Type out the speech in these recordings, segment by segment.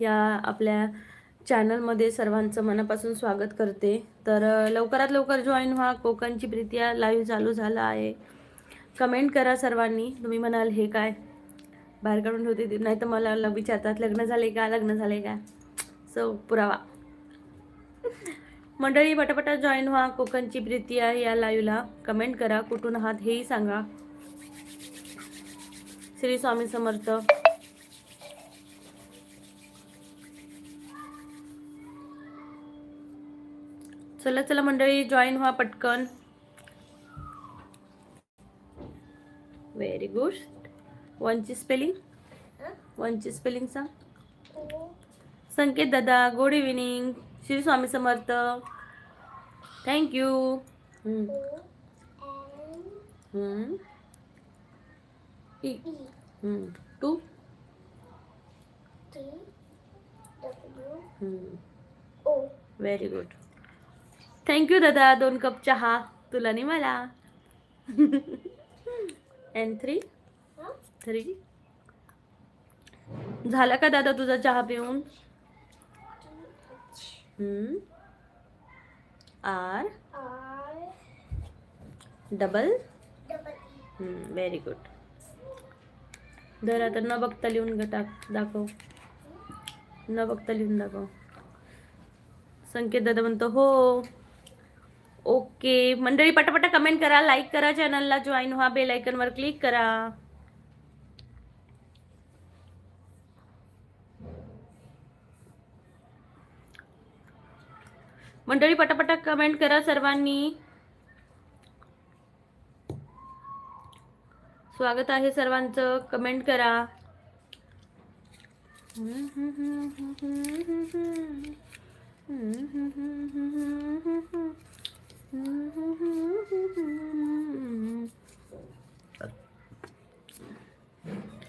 या आपल्या चॅनलमध्ये सर्वांचं मनापासून स्वागत करते. तर लवकरात लवकर जॉईन व्हा. कोकणची प्रीती लाईव्ह चालू झाला आहे. कमेंट करा सर्वांनी. तुम्ही म्हणाल हे काय बाहेर काढून ठेवते, नाही तर मला विचारतात लग्न झाले का, लग्न झाले का. सो पुरावा. मंडळी पटापटा जॉईन व्हा. कोकणची प्रीती या लाईव्हला कमेंट करा. कुठून आहात हेही सांगा. श्री स्वामी समर्थ. चला चला मंडळी जॉईन व्हा पटकन. Very good. वनची स्पेलिंग सांग. संकेत दादा good evening. Shri Swami Samarth. Thank you. टू व्हेरी गुड. थँक्यू दादा. 2 कप चहा तुला आणि मला. एन 3 झाला का दादा तुझा चहा पिऊन? आर डबल व्हेरी गुड. दर आता न बघता लिहून दाखव. न बघता लिहून दाखव. संकेत दादा म्हणतो हो. ओके मंडळी पटापटा कमेंट करा, लाईक करा, चॅनलला जॉईन व्हा, बेल आयकॉनवर क्लिक करा. मंडळी पटापटा कमेंट करा सर्वांनी. स्वागत आहे सर्वांचं. कमेंट करा.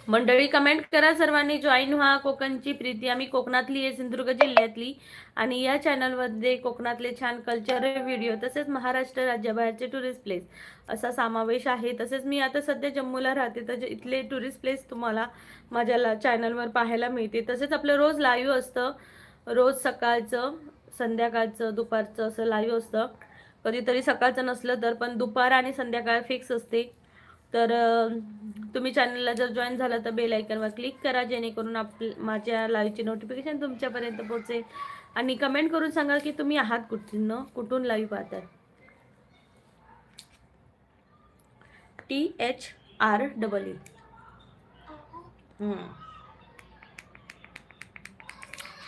मंडळी कमेंट करा सर्वांनी. जॉईन व्हा. कोकणची प्रीती. आम्ही कोकणातली आहे, सिंधुदुर्ग जिल्ह्यातली. आणि या चॅनलमध्ये कोकणातले छान कल्चरल व्हिडिओ तसेच महाराष्ट्र राज्याबाहेरचे टुरिस्ट प्लेस असा समावेश आहे. तसेच मी आता सध्या जम्मूला राहते, तर इथले टुरिस्ट प्लेस तुम्हाला माझ्या चॅनलवर पाहायला मिळते. तसेच आपलं रोज लाईव्ह असतं. रोज सकाळचं, संध्याकाळचं, दुपारचं असं लाईव्ह असतं. कधीतरी सकाळचं नसलं तर पण दुपार आणि संध्याकाळ फिक्स असते. तर तुम्ही चॅनलला जर जॉईन झाला तर बेल आयकॉनवर क्लिक करा, जेणेकरून माझ्या लाईव्हची नोटिफिकेशन तुमच्यापर्यंत पोहोचेल. आणि कमेंट करून सांगा की तुम्ही आहात कुठून लाईव्ह पाहताय. THREE.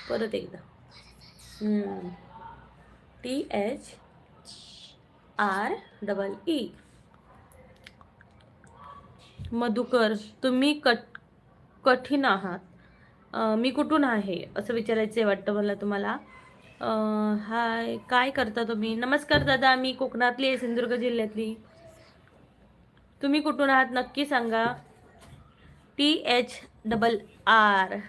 परत एकदा. THREE. मधुकर तुम्ही कठीण आहात. मी कुठून आहे असं विचारायचं वाटतं मला तुम्हाला. हाय काय करता तुम्ही? नमस्कार दादा, मी कोकणातली आहे, सिंधुदुर्ग जिल्ह्यातली. तुम्ही कुठून आहात नक्की सांगा. THRRE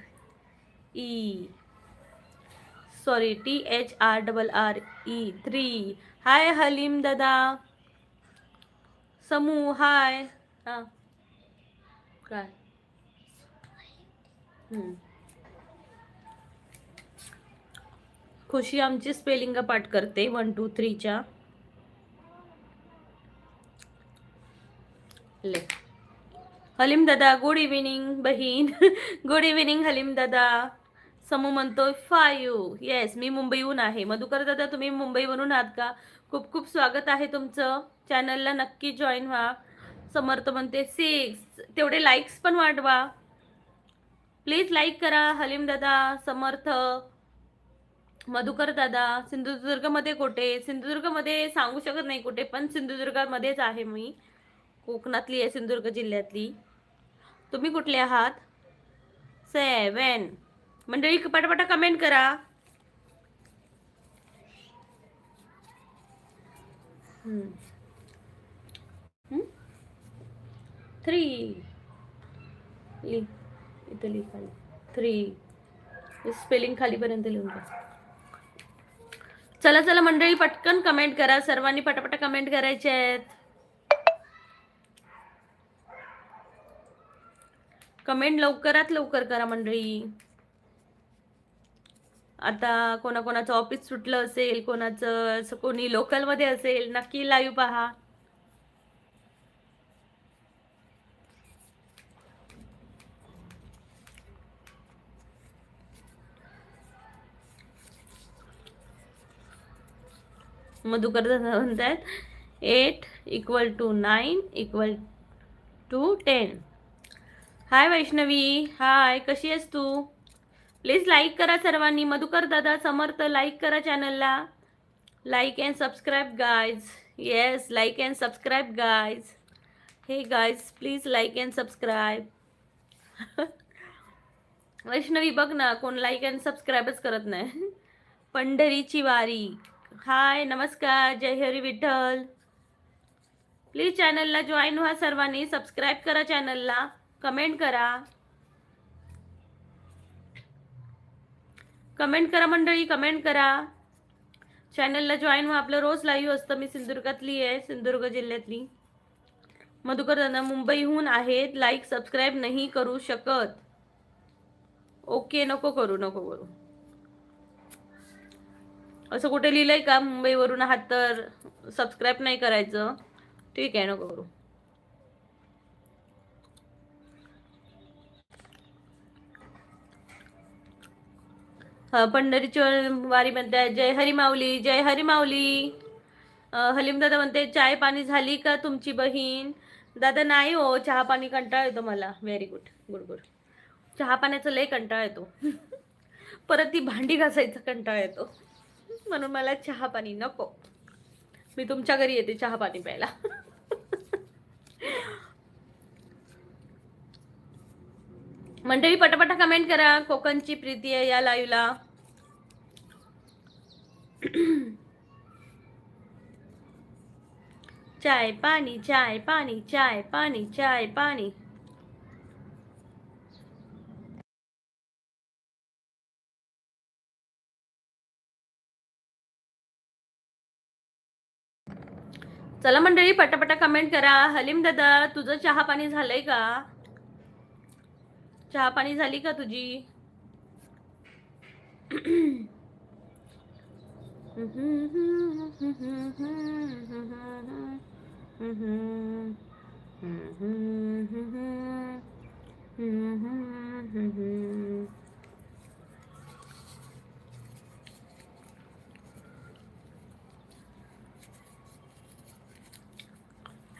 sorry THRRRE 3. हाय हलीम दादा. समू हाय. हां काय खुशी आमची स्पेलिंग पाठ करते 1 2 3च्या. ले हलीम दादा गुड इव्हिनिंग बहीण. गुड इव्हिनिंग हलीम दादा. समू म्हणतो 5. येस मी मुंबईहून आहे. मधुकर दादा तुम्ही मुंबईवरून आहात का? खूप खूप स्वागत आहे तुमचं. चॅनलला नक्की जॉईन व्हा. समर्थ म्हणते 6. तेवढे लाईक्स पण वाढवा प्लीज. लाईक करा. हलीम दादा, समर्थ, मधुकर दादा. सिंधुदुर्गमध्ये कुठे? सिंधुदुर्गमध्ये सांगू शकत नाही कुठे, पण सिंधुदुर्गमध्येच आहे मी. कोकणातली आहे, सिंधुदुर्ग जिल्ह्यातली. तुम्ही कुठले आहात? 7. मंडळी पटापटा कमेंट करा. 3 इथं लिहा 3. स्पेलिंग खालीपर्यंत लिहून द्या. चला चला मंडळी पटकन कमेंट करा. सर्वांनी पटापटा कमेंट करायचे आहेत. कमेंट लवकरात लवकर करा मंडळी. आता कोणाकोणाचं ऑफिस सुटलं असेल, कोणाचं असं कोणी लोकलमध्ये असेल, नक्की लाईव्ह पहा. मधुकर दादा म्हणतायत 8 = 9 = 10. हाय वैष्णवी, हाय, कशी आहेस तू? प्लीज लाईक करा सर्वांनी. मधुकर दादा समर्थ, लाईक करा चॅनलला. Like and subscribe guys. Yes, like and subscribe guys. Hey guys, please like and subscribe. Vaishnavi बघ ना, कोण लाईक अँड सबस्क्राईबच करत नाही. पंढरीची वारी. हाय, नमस्कार, जय हरी विठ्ठल. प्लीज चॅनलला जॉईन व्हा सर्वांनी. सबस्क्राईब करा चॅनलला. कमेंट करा. कमेंट करा मंडळी, कमेंट करा. चॅनलला जॉईन व्हा. आपलं रोज लाईव्ह असतं. मी सिंधुदुर्गातली आहे, सिंधुदुर्ग जिल्ह्यातली. मधुकर दादा मुंबईहून आहेत. लाईक सबस्क्राईब नाही करू शकत. ओके, नको करू, नको करू. असं कुठे लिहिलंय का मुंबईवरून आहात तर सबस्क्राईब नाही करायचं? ठीक आहे, नको करू. पंढरीची वारी म्हणते जय हरी माऊली, जय हरी माऊली. हलीम दादा म्हणते चाय पाणी झाली का तुमची बहीण? दादा नाही हो, चहा पाणी कंटाळा येतो मला. Very good, good good. चहा पाण्याचा लय कंटाळा येतो. परत ती भांडी घासायचा कंटाळा येतो. म्हणून मला चहा पाणी नको. मी तुमच्या घरी येते चहा पाणी प्यायला. मंडळी पटापटा कमेंट करा. कोकणची प्रीती आहे या लाईव्हला. चाय पाणी, चाय पाणी, चाय पाणी, चाय पाणी. चला मंडळी पटापटा कमेंट करा. हलीम दादा तुझं चहा पाणी झालंय का? चहा पाणी झाली का तुझी?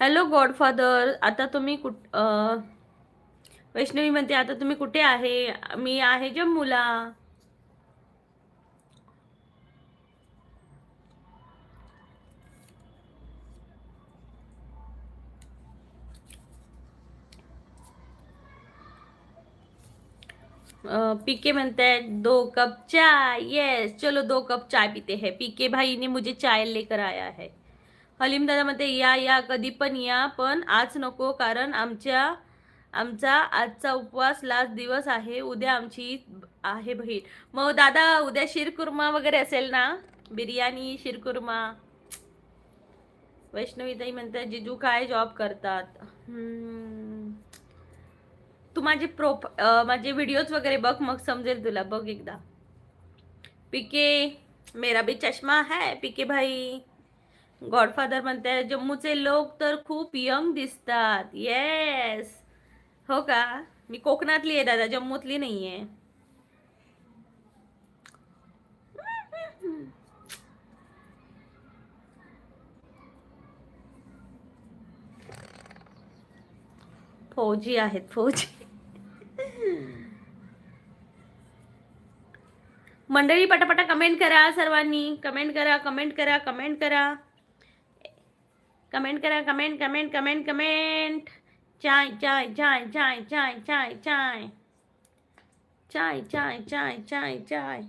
हॅलो गॉडफादर, आता तुम्ही वैष्णवी म्हणते आता तुम्ही कुठे आहे? मी आहे जम्मूला. पीके म्हणते 2 कप चाय. यस, चलो 2 कप चाय पीते हैं. पीके भाई ने मुझे चाय लेकर आया है. हलीम दादा म्हणते या कधी पण या, पण आज नको, कारण आमचा आजचा उपवास लास्ट दिवस आहे. उद्या आमची आहे बहीण. मग दादा उद्या शिरकुर्मा वगैरे असेल ना? बिर्याणी, शिरकुर्मा. वैष्णवीताई म्हणतात जिजू काय जॉब करतात? तू माझे व्हिडिओज वगैरे बघ, मग समजेल तुला. बघ एकदा. पीके मेरा भी चष्मा है पीके भाई. गॉडफादर म्हणते जम्मूचे लोक तर खूप यंग दिसतात. येस. हो का? मी कोकणातली आहे दादा, जम्मूतली नाहीये. फौजी आहेत, फौजी. मंडळी पटापटा कमेंट करा सर्वांनी. कमेंट करा, कमेंट करा, कमेंट करा, कमेंट करा. Comment comment comment comment. चाय चाय चाय चाय चाय चाय चाय चाय चाय चाय चाय चाय.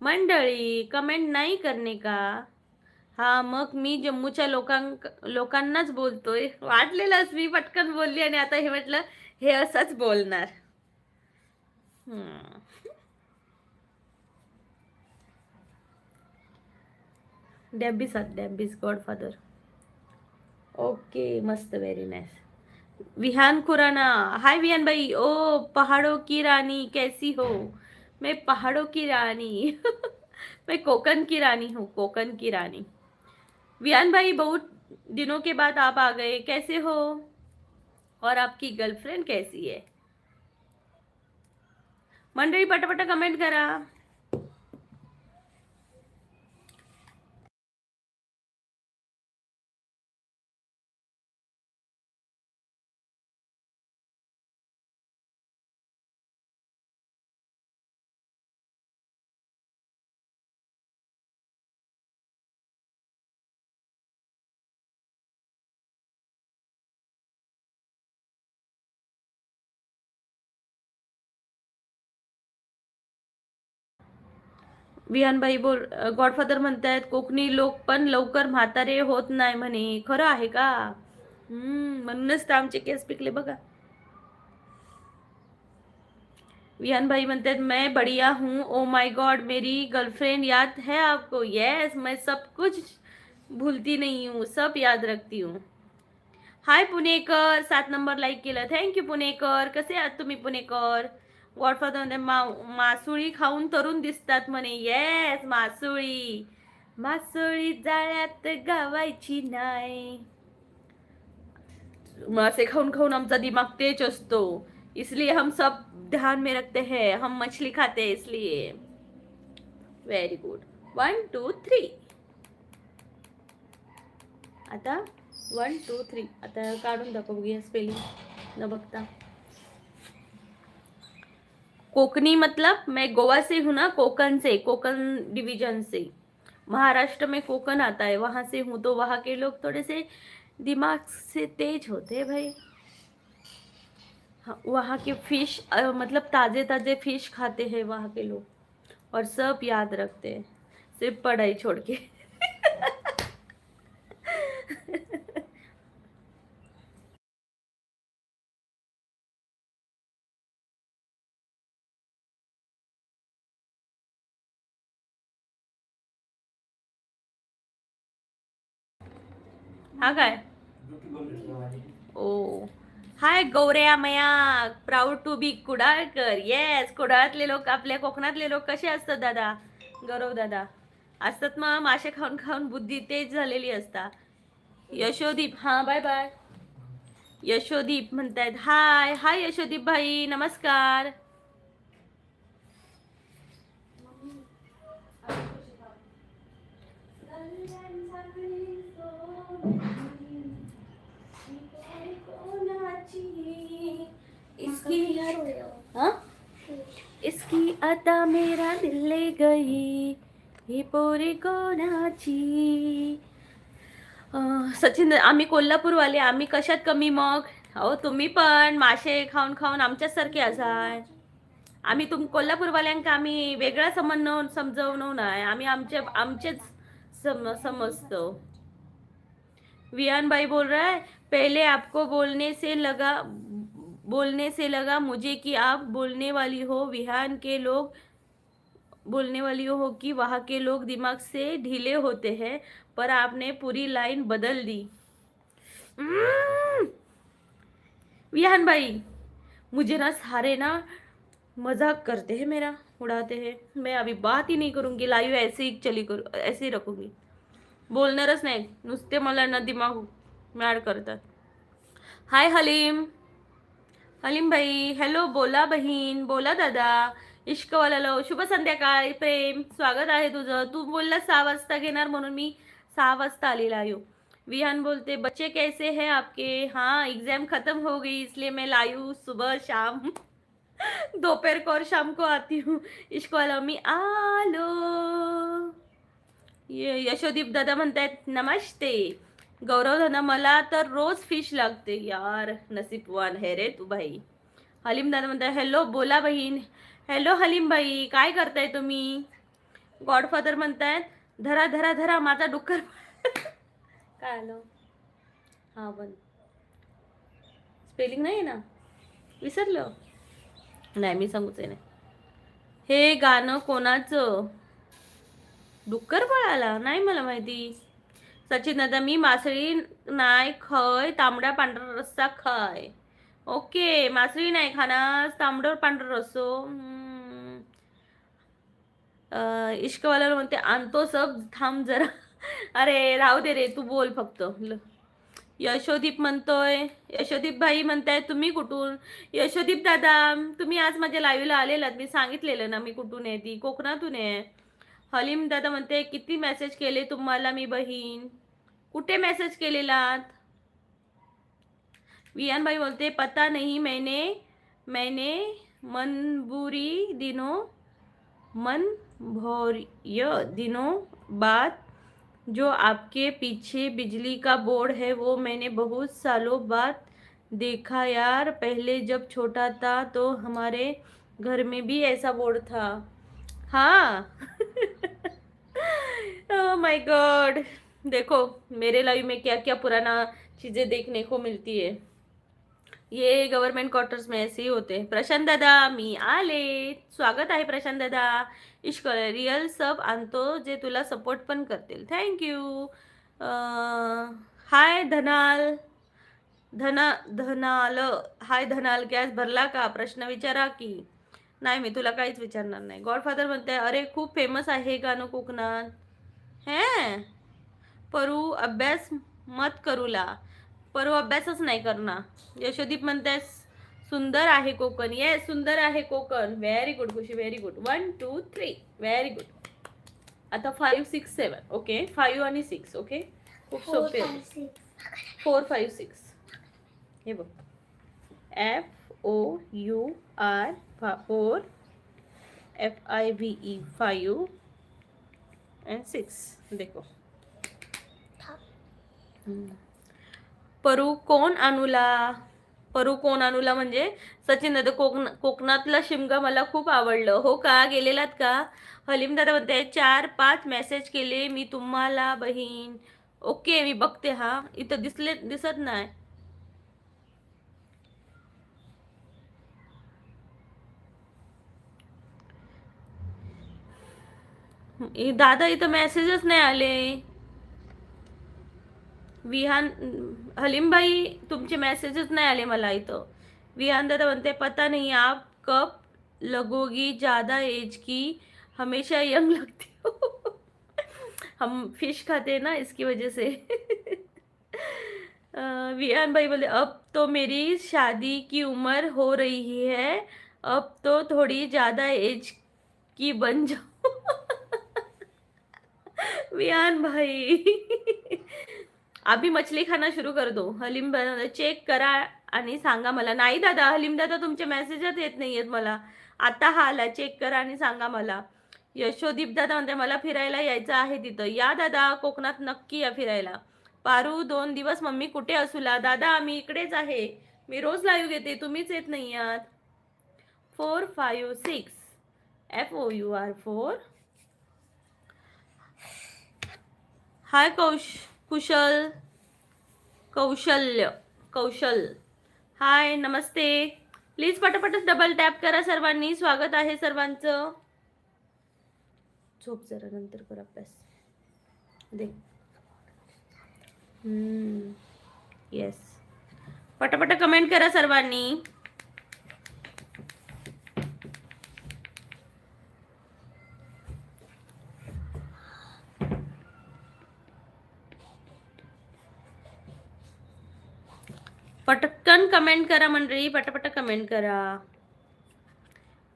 मंडळी कमेंट नाही करणे का? हा, मग मी जम्मूच्या लोकांनाच बोलतोय. वाटलेलंच, मी पटकन बोलली आणि आता हे म्हटलं हे असंच बोलणार. डॅबीस गॉडफादर. ओके, मस्त, वेरी नाइस. विहान खुराना, हाय विहान भाई. ओ पहाड़ों की रानी कैसी हो? मैं पहाड़ों की रानी मैं कोकन की रानी हूँ, कोकन की रानी। वियान भाई, बहुत दिनों के बाद आप आ गए, कैसे हो? और आपकी गर्लफ्रेंड कैसी है? मंडळी पटापटा कमेंट करा. विहान भाई बोल, गॉडफादर म्हणतायत कोकणी लोक पण लवकर म्हातारे होत नाही म्हणे, खरं आहे का? म्हणूनच तर आमचे केस पिकले बघा. विहान भाई म्हणतात मैं बढ़िया हूँ, oh my God Mary girlfriend याद है आपको? यस, मैं सब कुछ भूलती नहीं हूँ, सब याद रखती हूँ. हाय पुणेकर, 7 नंबर लाईक केलं, थँक्यू पुणेकर. कसे आहात तुम्ही पुणेकर? गॉडफादर म्हणते मासुळी खाऊन तरुण दिसतात म्हणे. येस, मासुळी. मासुळी जाळ्यात गावायची नाही. मासे खाऊन खाऊन आमचा दिमाग तेज असतो, इसलिए हम सब ध्यान में रखते हैं, हम मछली खाते हैं इसलिए. Very good. 1 2 3. आता 1 2 3. आता काढून दाखव, बघूया स्पेलिंग न बघता. कोकनी मतलब मैं गोवा से हूँ ना, कोकन से, कोकन डिवीजन से. महाराष्ट्र में कोकन आता है, वहां से हूँ, तो वहां के लोग थोड़े से दिमाग से तेज होते हैं भाई. हाँ, वहाँ के फिश मतलब ताजे ताजे फिश खाते हैं वहाँ के लोग, और सब याद रखते हैं, सिर्फ पढ़ाई छोड़ के. हा काय? ओ, हाय गौऱ्या मया, proud to be Kudalkar. Yes, कुडाळातले लोक, आपल्या कोकणातले लोक कसे असतात दादा, गौरव दादा? असतात मग, मासे खाऊन खाऊन बुद्धी तेज झालेली असता. यशोदीप, हा बाय बाय. यशोदीप म्हणतायत हाय. हाय यशोदीप भाई, नमस्कार. इसकी हाँ? इसकी अदा मेरा दिल ले गई, ही पोरी कोणाची. सचिन, आम्ही कोल्हापूरवाले, आम्ही कशात कमी मग? हो, तुम्ही पण मासे खाऊन खाऊन आमच्यासारखे असाय. आम्ही कोल्हापूरवाल्यांका आम्ही वेगळा समजवणं नाही, आम्ही आमचेच समजतो. वियान भाई बोल रहा है पहले आपको बोलने से लगा मुझे कि आप बोलने वाली हो, विहान के लोग बोलने वाली हो कि वहाँ के लोग दिमाग से ढीले होते हैं, पर आपने पूरी लाइन बदल दी. विहान भाई, मुझे ना सारे ना मजाक करते हैं, मेरा उड़ाते हैं. मैं अभी बात ही नहीं करूंगी, लाईव्ह ऐसे ही ऐसे ही रखूंगी, बोलणारच नाही. नुसते मला ना दिमाग मॅड करतात. हाय हलीम, हलीम भाई, हॅलो, बोला बहीण, बोला दादा. इश्कवाला शुभ संध्याकाळ प्रेम, स्वागत आहे तुझं. तू बोलला 6 वाजता घेणार, म्हणून मी 6 वाजता आलेला आहे. विहान बोलते बच्चे कैसे हैं आपके? हाँ, एग्जाम खत्म हो गई, इसलिए मैं लाई हूँ सुबह शाम. दोपहर को और शाम को आती हूँ. इश्कवाला मी आलो. यशोदीप दादा म्हणतायत नमस्ते. गौरव दादा, मला तर रोज फिश लागते यार, नसीबवान है रे तू भाई. हलीम दादा म्हणताय हॅलो, बोला बहीण. हॅलो हलीम भाई, काय करताय तुम्ही? गॉडफादर म्हणतायत धरा धरा धरा माझा डुक्कर. काय आलं? हा, पण स्पेलिंग नाही ना, विसरलं. नाही, मी सांगूच नाही. हे गाणं कोणाचं? डुक्कर पळाला नाही, मला माहिती. सचिन दादा, मी मासळी नाही खय, तांबडा पांढरा रस्सा खाय. ओके, मासळी नाही खाणार, तांबडा पांढरा रस्सो. इश्कवाला म्हणते आणतो सब, थांब जरा. अरे राहू दे रे, तू बोल फक्त. यशोदीप म्हणतोय, यशोदीप भाई म्हणताय तुम्ही कुठून? यशोदीप दादा, तुम्ही आज माझ्या लाईव्हला आलेलात, मी सांगितलेलं ना मी कुठून आहे, ती कोकणातून आहे. हलीम दादा म्हणते किती मेसेज केले तुम्हाला मी बहीण. कुठे मेसेज केलेलात? वियान भाई बोलते पता नहीं, मैंने मैंने मनबूरी दिनों मन भौर्य दिनों बाद जो आपके पीछे बिजली का बोर्ड है वो मैंने बहुत सालों बाद देखा यार. पहले जब छोटा था तो हमारे घर में भी ऐसा बोर्ड था. हाँ. ओह माय गॉड, देखो मेरे लाइफ में क्या क्या पुराना चीजें देखने को मिलती है. ये गव्हर्नमेंट क्वार्टर्स में ऐसे ही होते. प्रशांत दादा मी आले, स्वागत आहे प्रशांत दादा. इश्क रिअल सब आणतो जे तुला सपोर्ट पण करतील. थँक्यू. हाय धनाल, धनाल, हाय धनाल, गॅस भरला का? प्रश्न विचारा की. नाही मी तुला काहीच विचारणार नाही. गॉडफादर म्हणते अरे खूप फेमस आहे गाणं कोकणात. हे परू अभ्यास मत करूला. परू अभ्यासच नाही करणार. यशोदीप म्हणते सुंदर आहे कोकण. येस सुंदर आहे कोकण. व्हेरी गुड खुशी, व्हेरी गुड. 1 2 3 very good. आता 5 6 7. ओके 5 आणि 6. ओके खूप सोपे. 4 5 6. हे बघ FOUR 4 FIVE 5 and 6. देखो परू कोण अनुला. परू कोण अनुला म्हणजे सचिन दादा कोकणातला शिमगा मला खूप आवडलं. हो का, गेलेलात का? हलीम दादा म्हणते 4 5 मेसेज केले मी तुम्हाला बहीण. ओके मी बघते. हा इथं दिसत नाही. दादा इथं मेसेजच नाही आले. विहान हलीम भाई तुमचे मेसेजेस नाही आले मला इथं. विहान दादा म्हणते पता नहीं आप कब लगोगी ज्यादा एज की, हमेशा यंग लगती हो. हम फिश खाते हैं ना इसकी वजह से. विहान भाई बोले अब तो मेरी शादी की उम्र हो रही है, अब तो थोड़ी ज्यादा एज की बन जाओ. विहान भाई अभी मछली खाना शुरू कर दो. हलीम चेक करा आणि सांगा मला. नाही दादा, हलीम दादा तुमचे मेसेजच येत नाहीयेत मला. आता हा आला, चेक करा आणि सांगा मला. यशोदीप दादा म्हणते मला फिरायला यायचं आहे तिथं. या दादा कोकणात नक्की या फिरायला. पारू 2 दिवस मम्मी कुठे असूला. दादा मी इकडेच आहे, मी रोज लाईव्ह घेते, तुम्हीच येत नाही आहात. 4 5 6 FOUR 4. Hi Kushal Kaushal hi नमस्ते. प्लीज पटापटच डबल टॅप करा सर्वांनी. स्वागत आहे सर्वांचं. झोप जरा, नंतर कर अभ्यास. दे येस पटापट कमेंट करा सर्वांनी. पटकन कमेंट करा मंडळी, पटापट कमेंट करा.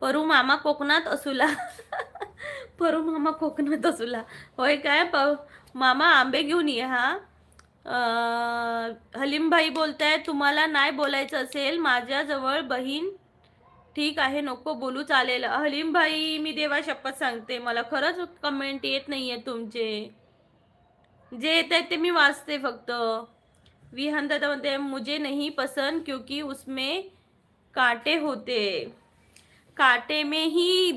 परू मामा कोकणात असूला. परू मामा कोकणात असूला होय काय? मामा आंबे घेऊन ये. हा हलीम भाई बोलताय तुम्हाला नाही बोलायचं असेल माझ्याजवळ बहीण. ठीक आहे नको बोलू चालेल. हलीम भाई मी देवा शपथ सांगते मला खरंच कमेंट येत नाहीये तुमचे. जे येत आहेत ते मी वाचते फक्त. विहान दादा म्हणते मुझे नहीं पसंद क्योंकि उसमें कांटे होते. कांटे में ही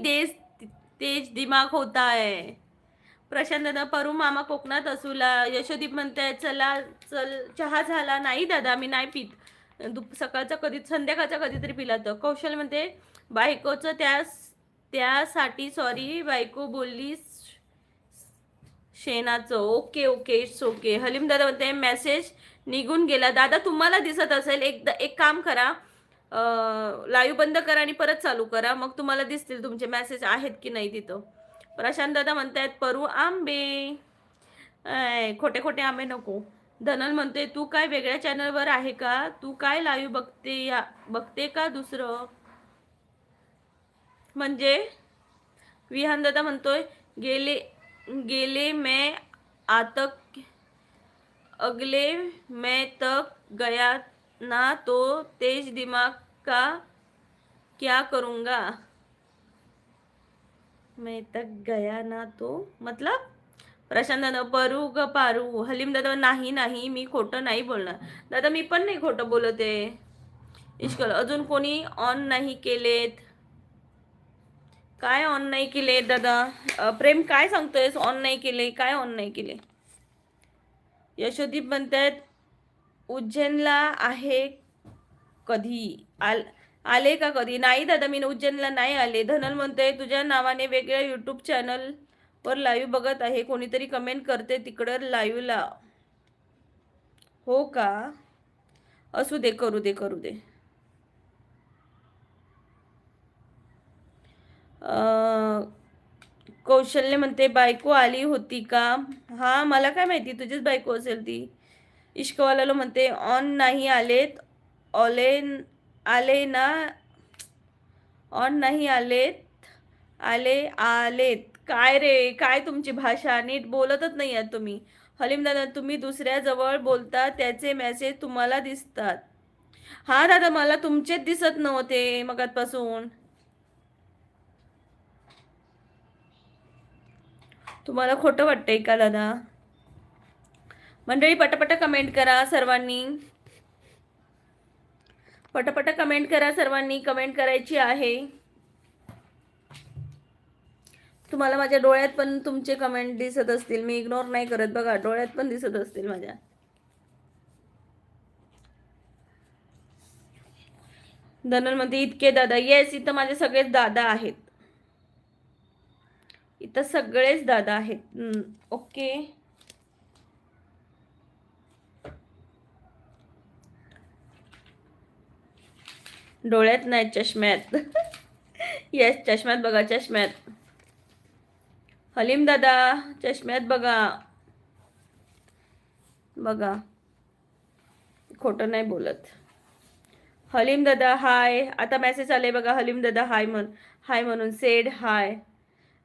तेज दिमाग होता है. प्रशांत दादा परू मामा कोकणात असूला. यशोदीप म्हणते चला चल चहा झाला. नाही दादा मी नाही पित, सकाळचा कधी संध्याकाळचा कधीतरी पिला तर. कौशल म्हणते बायकोचं त्यासाठी सॉरी, बायको बोलली शेणाचं. Okay okay it's okay. Halim दादा म्हणते मेसेज निघून गेला. दादा तुम्हाला दिसत असेल एक काम करा, लाईव्ह बंद करा आणि परत चालू करा, मग तुम्हाला दिसतील तुमचे मेसेज आहेत की नाही तिथं. प्रशांत दादा म्हणतायत परू आंबे. खोटे खोटे आंबे नको. धनल म्हणते तू काय वेगळ्या चॅनलवर आहे का? तू काय लाईव्ह बघते का दुसरं? म्हणजे विहान दादा म्हणतोय गेले गेले मैं आतक अगले मैं तक गया ना तो तेज दिमाग का क्या करूँगा. मैं तक गया ना तो मतलब प्रशांत दादा परू ग पारू. हलीम दादा नाही नाही मी खोटं नाही बोलणार. दादा मी पण नाही खोटं बोलत आहे. इश्कल अजून कोणी ऑन नाही केलेत? काय ऑन नाही केले दादा? प्रेम काय सांगतोयस ऑन नाही केले? काय ऑन नाही केले? यशोदीप म्हणतायत उज्जैनला आहे कधी आले का कधी? नाही दादा मी उज्जैनला नाही आले. धनल म्हणतोय तुझ्या नावाने वेगळ्या यूट्यूब चॅनल वर लाईव्ह बघत आहे. कोणीतरी कमेंट करते तिकडं लाईव्हला. हो का? असू दे, करू दे करू दे. कौशल्य म्हणते बायको आली होती का? हा मला काय माहिती, तुझीच बायको असेल ती. इश्कवाला म्हणते ऑन नाही आलेत. आले ना ऑन नाही आलेत. आलेत काय रे? काय तुमची भाषा? नीट बोलतच नाही आहात तुम्ही. हलीम दादा तुम्ही दुसऱ्या जवळ बोलता त्याचे मेसेज तुम्हाला दिसतात. हा दादा मला तुमचेच दिसत नव्हते मगातपासून. तुम्हाला खोटं वाटतंय का दादा? मंडळी पटापट कमेंट करा सर्वांनी. पटापट कमेंट करा सर्वांनी. कमेंट करायची आहे. तुम्हाला माझ्या डोळ्यात पण तुमचे कमेंट दिसत असतील. मी इग्नोर नाही करत बघा. डोळ्यात पण दिसत असतील माझ्या. धनल म्हणते इतके दादा. येस इथं माझे सगळेच दादा आहेत. इथं सगळेच दादा आहेत. ओके. डोळ्यात नाही चष्म्यात. येस चष्म्यात बघा, चष्म्यात. हलीम दादा चष्म्यात बघा. बघा खोटं नाही बोलत. हलीम दादा हाय. आता मेसेज आले बघा. हलीम दादा हाय म्हणून सेड हाय.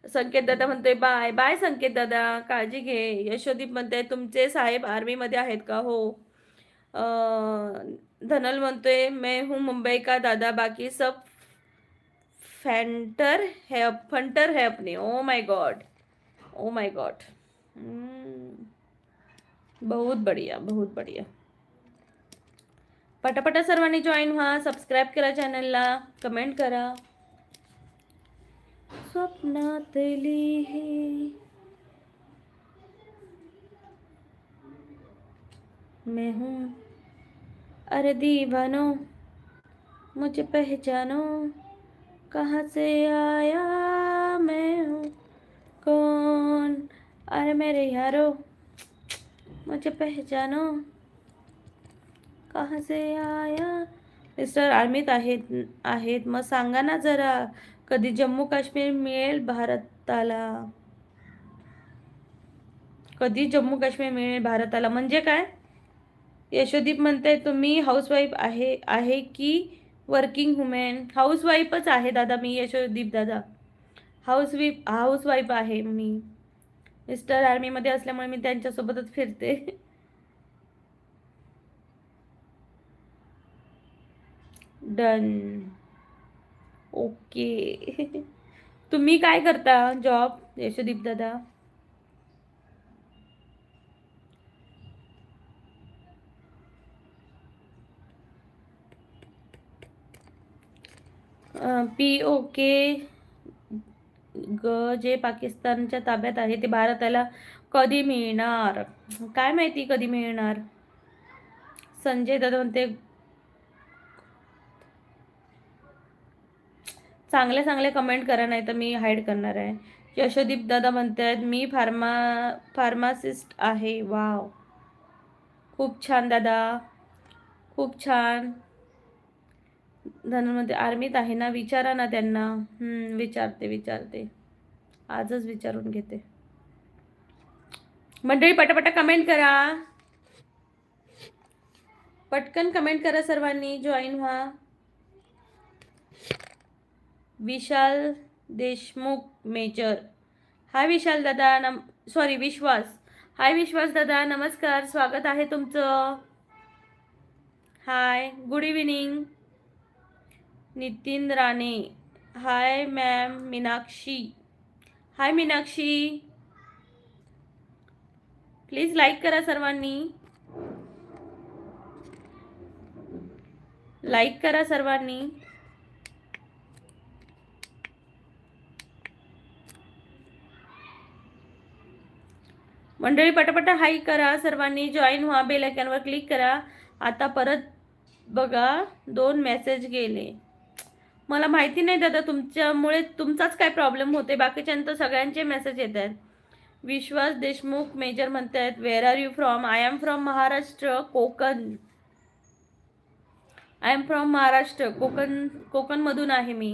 संकेत दादा म्हणतोय बाय बाय. संकेत दादा काळजी घे. यशोदीप म्हणते तुमचे साहेब आर्मीमध्ये आहेत का? हो. धनल म्हणतोय मैं हूँ मुंबई का दादा बाकी सब फंटर है अपने. Oh my God. Oh my God. बहुत बढ़िया बहुत बढ़िया. पटापटा सर्वांनी जॉईन व्हा. सबस्क्राईब करा चॅनलला. कमेंट करा. स्वप्नातली है मैं हूँ. अरे दीवानो मुझे पहचानो कहाँ से आया मैं हूँ कौन. अरे मेरे यारो मुझे पहचानो कहाँ से आया. मिस्टर आर्मीत आहेत मग सांगा ना जरा कधी जम्मू काश्मीर मिळेल भारताला. कधी जम्मू काश्मीर मिळेल भारताला म्हणजे काय? यशोदीप म्हणते तुम्ही हाऊसवाईफ आहे की वर्किंग वुमेन? हाऊसवाईफच आहे दादा मी. यशोदीप दादा हाऊसवाईफ आहे मी. मिस्टर आर्मीमध्ये असल्यामुळे मी त्यांच्यासोबतच फिरते. डन. ओके. तुम्ही काय करता जॉब यशोदीप दादा? POK जे पाकिस्तानच्या ताब्यात आहे ते भारताला कधी मिळणार? काय माहिती कधी मिळणार. संजय दादा म्हणते चांगले कमेंट करा नाही तर मी हाईड करणार आहे. यशोदीप दादा म्हणतात मी फार्मासिस्ट आहे. वाव खूप छान दादा खूप छान. धनमध्ये आर्मीत आहे ना? विचारा ना त्यांना. विचारते. आजच विचारून घेते. मंडळी पटापटा कमेंट करा, पटकन कमेंट करा, सर्वांनी जॉईन व्हा. विशाल देशमुख मेजर, हाय विशाल दादा. सॉरी विश्वास, हाय विश्वास दादा, नमस्कार, स्वागत आहे तुमचं. Hi, good evening. Nitin Rane, hi ma'am. Meenakshi, hi Meenakshi. Please like करा सर्वांनी, लाईक करा सर्वांनी. मंडळी पटापटा हाय करा सर्वांनी, जॉईन व्हा, बेल आयकॉनवर क्लिक करा. आता परत बघा 2 मेसेज गेले. मला माहिती नाही दादा, तुमच्यामुळे तुमचाच काय प्रॉब्लेम होते, बाकीच्यांतर सगळ्यांचे मेसेज येत आहेत. विश्वास देशमुख मेजर म्हणतात, where are you from? I am from Maharashtra, Konkan. I am from Maharashtra, कोकणमधून आहे मी.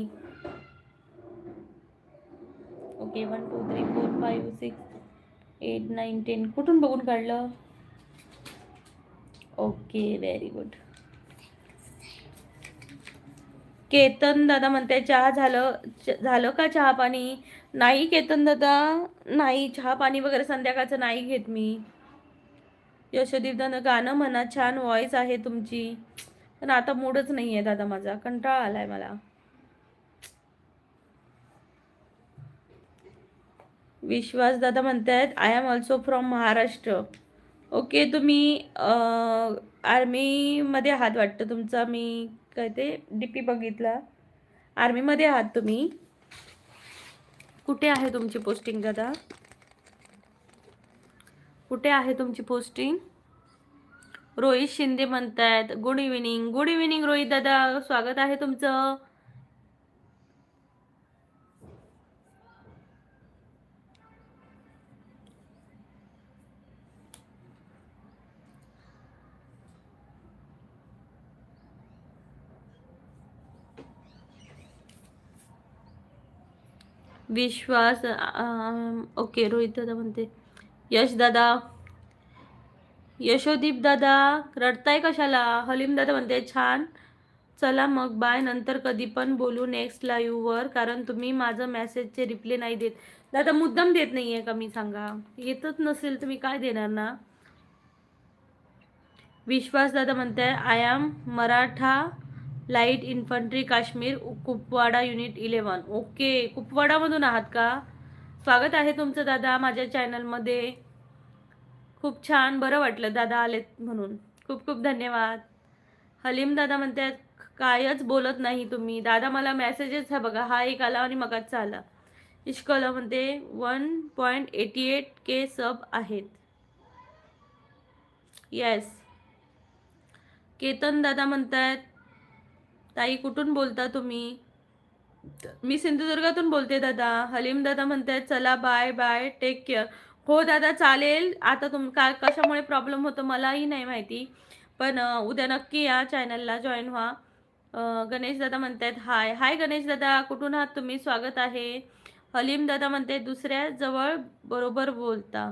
ओके, 1 2 3 4 5 6 8 9 10. कुठून बघून काढलं? Okay, very good. केतन दादा म्हणते चहा झालं का? चहा पाणी नाही केतन दादा, नाही चहा पाणी वगैरे संध्याकाळचं नाही घेत मी. यशोदीप दादा, गाणं म्हणा, छान व्हॉइस आहे तुमची. पण आता मूडच नाही आहे दादा, माझा कंटाळा आलाय मला. विश्वास दादा म्हणतात I am also from Maharashtra. Okay, तुम्ही आर्मीमध्ये आहात वाटतं तुमचा, मी काय ते डीपी बघितला. आर्मीमध्ये आहात तुम्ही. कुठे आहे तुमची पोस्टिंग दादा? कुठे आहे तुमची पोस्टिंग? रोहित शिंदे म्हणतात good evening. Good evening Rohit दादा, स्वागत आहे तुमचं. विश्वास ओके. रोहित दादा म्हणते यश दादा, यशोदीप दादा रडताय कशाला? हलीम दादा म्हणते छान. चला मग बाय, नंतर कधी पण बोलू नेक्स्ट लाईव्हवर, कारण तुम्ही माझं मेसेजचे रिप्लाय नाही देत. दादा मुद्दाम देत नाही आहे का मी? सांगा, येतच नसेल तुम्ही काय देणार ना. विश्वास दादा म्हणते I am Maratha light infantry Kashmir, Kupwara unit 11. Okay, कुपवाडामधून आहात का? स्वागत आहे तुमचं दादा माझ्या चॅनलमध्ये. खूप छान, बरं वाटलं दादा आलेत म्हणून. खूप खूप धन्यवाद. हलीम दादा म्हणतात कायच बोलत नाही तुम्ही दादा, मला मेसेजेस हा बघा, हा एक आला आणि मगाचा आला. इश्कला म्हणते 1.88K सब आहेत. येस. केतन दादा म्हणतात ताई कुठून बोलता तुम्ही? मी सिंधुदुर्गातून बोलते दादा. हलीम दादा म्हणतात चला बाय बाय, टेक केअर. हो दादा चालेल. आता कशामुळे प्रॉब्लेम होतो मलाही नाही माहिती, पण उद्या नक्की या चॅनलला जॉईन व्हा. गणेश दादा म्हणतात हाय. हाय गणेश दादा, कुठून आहात तुम्ही? स्वागत आहे. हलीम दादा म्हणते दुसऱ्या जवळ बरोबर बोलता.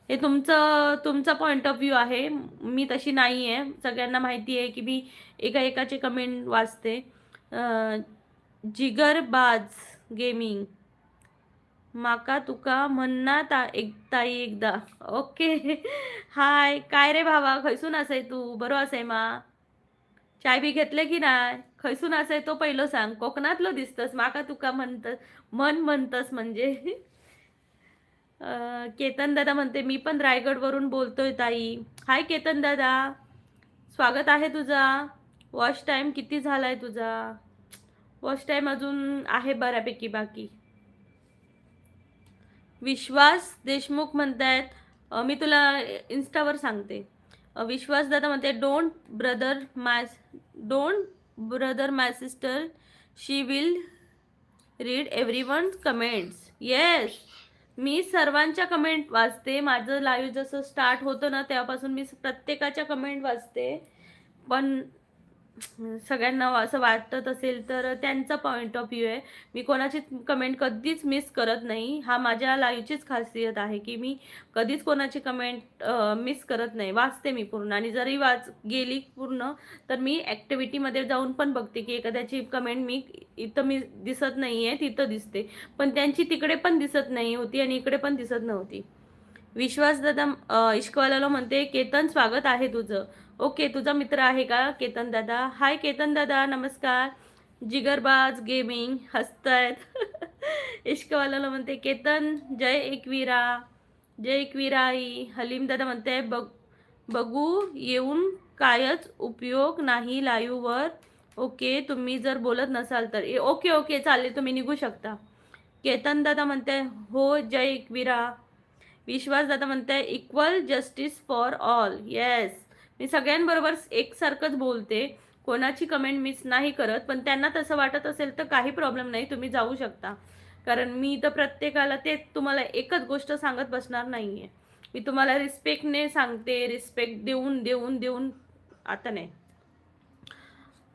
हे तुमचा पॉईंट ऑफ व्ह्यू आहे, मी तशी नाही आहे. सगळ्यांना माहिती आहे की मी एकाचे कमेंट वाचते. जिगरबाज गेमिंग, माका तुका म्हणना ताई एकदा. ओके. हाय, काय रे भावा, खैसून असाय तू? बरो असाय मा? चाय बी घेतले की नाही? खैसून असाय तो पहिलं सांग. कोकणातलं दिसतस, माका तुका म्हणतस म्हणजे. केतन दादा म्हणते मी पण रायगडवरून बोलतोय ताई. हाय केतन दादा, स्वागत आहे तुझा. वॉच टाइम किती झालाय तुझा? वॉच टाइम अजून आहे बऱ्यापैकी बाकी. विश्वास देशमुख म्हणतायत मी तुला इन्स्टावर सांगते. विश्वास दादा म्हणते don't brother my sister, she will read everyone comments. Yes, मी सर्वांच्या कमेंट वाचते. माझं लाईव्ह जसं स्टार्ट होतं ना तेव्हापासून मी प्रत्येकाच्या कमेंट वाचते. पण सगळ्यांना असं वाटत असेल तर त्यांचा पॉइंट ऑफ व्ह्यू आहे. मी कोणाची कमेंट कधीच मिस करत नाही. हा माझ्या लाईव्हचीच खासियत आहे, की मी कधीच कोणाची कमेंट मिस करत नाही. वाचते मी पूर्ण आणि जरी गेली पूर्ण तर मी ॲक्टिव्हिटीमध्ये जाऊन पण बघते, की एखाद्याची कमेंट इथं मी दिसत नाहीये, तिथं दिसते. पण त्यांची तिकडे पण दिसत नाही होती आणि इकडे पण दिसत नव्हती. विश्वासदादा इश्कवालाला म्हणते, केतन स्वागत आहे तुझं. ओके, तुझा मित्र आहे का केतन दादा? हाय केतन दादा, नमस्कार. जिगरबाज गेमिंग हसतायत. इश्कवालाला म्हणते, केतन जय एकवीरा, जय एकवीरा आई. हलीम दादा म्हणते, बघू येऊन कायच उपयोग नाही लाईव्हवर. ओके, तुम्ही जर बोलत नसाल तर ओके ओके चालेल, तुम्ही निघू शकता. केतन दादा म्हणते, हो जय एकवीरा. विश्वास दादा म्हणते equal justice for all. Yes, मी सगळ्यांबरोबर एकसारखंच बोलते, कोणाची कमेंट मिस नाही करत. पण त्यांना तसं वाटत असेल तर काही प्रॉब्लेम नाही, तुम्ही जाऊ शकता. कारण मी तर प्रत्येकाला ते तुम्हाला एकच गोष्ट सांगत बसणार नाहीये. मी तुम्हाला रिस्पेक्टने सांगते, रिस्पेक्ट देऊन देऊन देऊन आता नाही.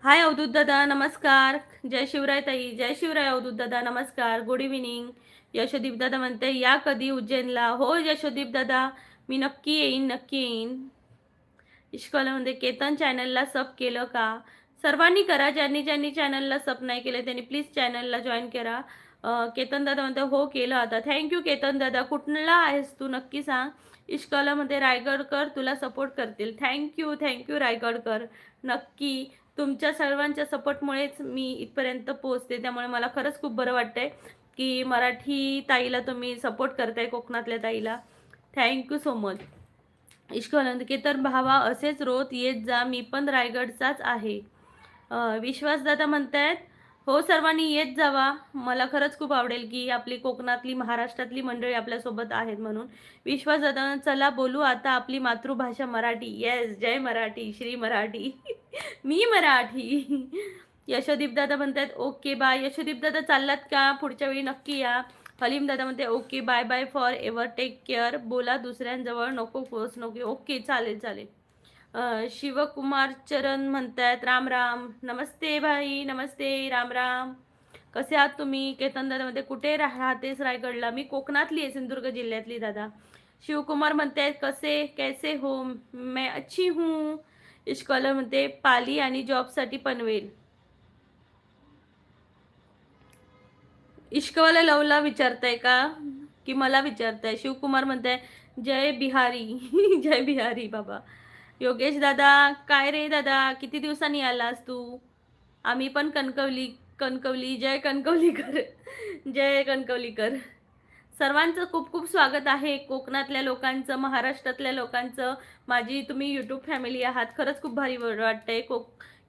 हाय अवधूत दादा, नमस्कार. जय शिवराय ताई, जय शिवराय अवधूत दादा, नमस्कार. Good evening. यशोदीप दादा म्हणते या कधी उज्जैनला. हो यशोदीप दादा, मी नक्की येईन, नक्की येईन. इश्कॉला म्हणते केतन चॅनलला सब केलं का? सर्वांनी करा, ज्यांनी ज्यांनी चॅनलला सब नाही केलं त्यांनी प्लीज चॅनलला जॉईन करा. केतन दादा म्हणते हो केलं आता. थँक्यू केतन दादा. कुठला आहेस तू नक्की सांग. इश्कॉला म्हणते रायगडकर तुला सपोर्ट करतील. Thank you thank you Raigadkar. नक्की तुमच्या सर्वांच्या सपोर्टमुळेच मी इथपर्यंत पोहोचते. त्यामुळे मला खरंच खूप बरं वाटतंय की मराठी ताईला तुम्ही सपोर्ट करताय, कोकणातल्या ताईला. Thank you so much. इश्कॉला की तर भावा असेच रोज येत जा, मी पण रायगडचाच आहे. विश्वासदादा म्हणतायत हो सर्वांनी येत जावा. मला खरंच खूप आवडेल की आपली कोकणातली महाराष्ट्रातली मंडळी आपल्यासोबत आहेत म्हणून. विश्वासदादा चला बोलू आता आपली मातृभाषा मराठी. येस, जय मराठी, श्री मराठी. मी मराठी. यशोदीप दादा म्हणतात ओके बाय. यशोदीप दादा चाललात का? पुढच्या वेळी नक्की या. हलीम दादा म्हणते okay bye bye forever, take care. बोला दुसऱ्यांजवळ नको फोर्स नको. ओके चालेल चालेल. शिवकुमार चरण म्हणतात राम राम. नमस्ते भाई, नमस्ते, राम राम. कसे आहात तुम्ही? केतन दादा म्हणते कुठे राहतेस रायगडला? मी कोकणातली आहे, सिंधुदुर्ग जिल्ह्यातली दादा. शिवकुमार म्हणते कसे कैसे हो? मैं अच्छी हूँ. इश्कॉलर म्हणते पाली आणि जॉबसाठी पनवेल. इश्कवाला लवला विचारताय का की मला विचारताय? शिवकुमार म्हणताय जय बिहारी. जय बिहारी बाबा. योगेश दादा काय रे दादा, किती दिवसांनी आलास तू? आम्ही पण कणकवली. कणकवली जय कणकवलीकर. जय कणकवलीकर. सर्वांचं खूप खूप स्वागत आहे. कोकणातल्या लोकांचं, महाराष्ट्रातल्या लोकांचं. माझी तुम्ही यूट्यूब फॅमिली आहात. खरंच खूप भारी वाटतंय.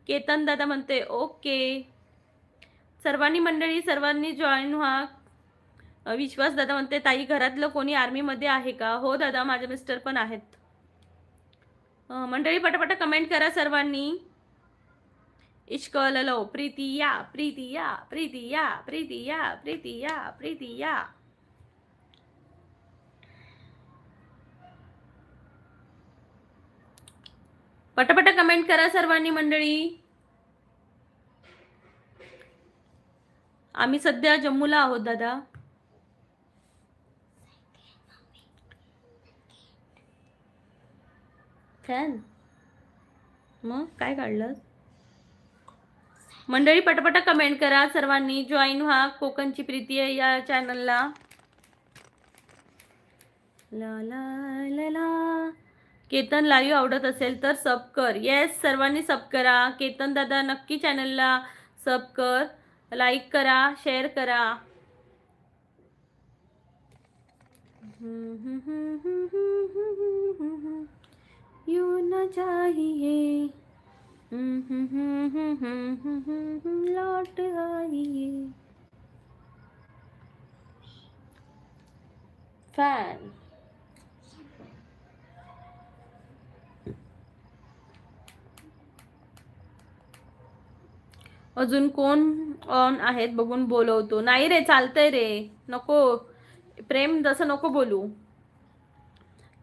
केतन दादा म्हणते ओके. सर्वांनी मंडळी सर्वांनी जॉईन व्हा. विश्वास दादा म्हणते ताई घरातलं कोणी आर्मीमध्ये आहे का? हो दादा, माझे मिस्टर पण आहेत. मंडळी पटापटा कमेंट करा सर्वांनी. इश्कॉललो प्रीती या, प्रीती या, प्रीती या, प्रीती या, प्रीती या, प्रीती या. पटापटा कमेंट करा सर्वांनी मंडळी. आम्ही सध्या जम्मूला आहोत दादा. फॅन मग काय काढलं? मंडळी पटापटा कमेंट करा सर्वांनी. जॉईन व्हा. कोकणची प्रीती आहे या चॅनलला. ला ला ला ला. केतन लाईव्ह आवडत असेल तर सब कर. येस, सर्वांनी सब करा. केतन दादा नक्की चॅनलला सब कर, लाईक करा, शेअर करा. यू न चाहिए लौट आइए. फॅन अजून कोण ऑन आहेत बघून बोलवतो. नाही रे, चालतंय रे, नको प्रेम जसं नको बोलू.